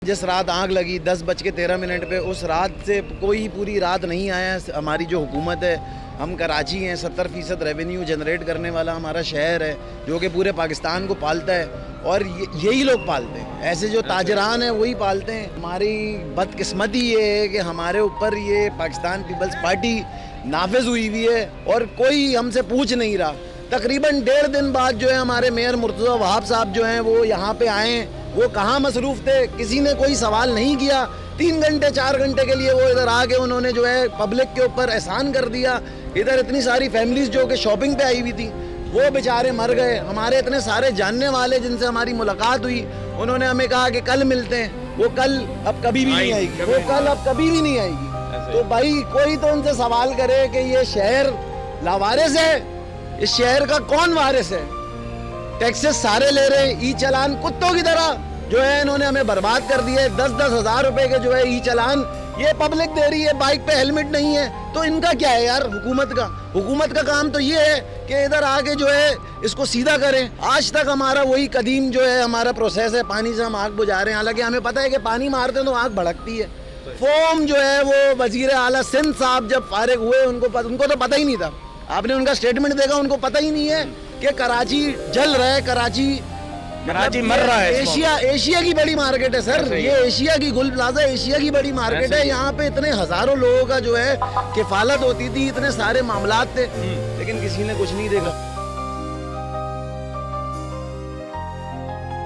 जिस रात आग लगी 10:13 पे, उस रात से कोई पूरी रात नहीं आया। हमारी जो हुकूमत है, हम कराची हैं, 70% रेवेन्यू जनरेट करने वाला हमारा शहर है, जो कि पूरे पाकिस्तान को पालता है, और यही लोग पालते हैं। ऐसे जो ताजरान हैं वही पालते हैं। हमारी बदकिस्मती ये है कि हमारे ऊपर ये पाकिस्तान पीपल्स पार्टी नाफिज हुई हुई है और कोई हमसे पूछ नहीं रहा। तकरीबन 1.5 दिन बाद जो है हमारे मेयर मुर्तज़ा वहाब साहब जो हैं वो यहाँ पे आए। वो कहाँ मसरूफ़ थे, किसी ने कोई सवाल नहीं किया। 3 घंटे 4 घंटे के लिए वो इधर आके उन्होंने जो है पब्लिक के ऊपर एहसान कर दिया। इधर इतनी सारी फैमिलीज जो कि शॉपिंग पे आई हुई थी वो बेचारे मर गए। हमारे इतने सारे जानने वाले जिनसे हमारी मुलाकात हुई, उन्होंने हमें कहा कि कल मिलते हैं। वो कल अब कभी भी नहीं आएगी, वो कल अब कभी भी नहीं आएगी। तो भाई कोई तो उनसे सवाल करे कि ये शहर लावारिस है, इस शहर का कौन वारिस है? टैक्सेस सारे ले रहे हैं, ई चालान कुत्तों की तरह जो है इन्होंने हमें बर्बाद कर दिया है। 10-10 हज़ार रुपए के जो है ई चालान ये पब्लिक दे रही है, बाइक पे हेलमेट नहीं है। तो इनका क्या है यार? हुकूमत का काम तो ये है कि इधर आके जो है इसको सीधा करें। आज तक हमारा वही कदीम जो है हमारा प्रोसेस है, पानी से हम आग बुझा रहे हैं। हालांकि हमें पता है कि पानी मारते हैं तो आग भड़कती है। फोम जो है वो वजीर आला सिंध साहब जब फारिग हुए उनको तो पता ही नहीं था। आपने उनका स्टेटमेंट देखा, उनको पता ही नहीं है कि कराची जल रहा है, कराची मर रहा है। एशिया की बड़ी मार्केट है सर, ये एशिया की गुल प्लाजा एशिया की बड़ी मार्केट है। यहाँ पे इतने हजारों लोगों का जो है किफालत होती थी, इतने सारे मामलात थे, लेकिन किसी ने कुछ नहीं देखा।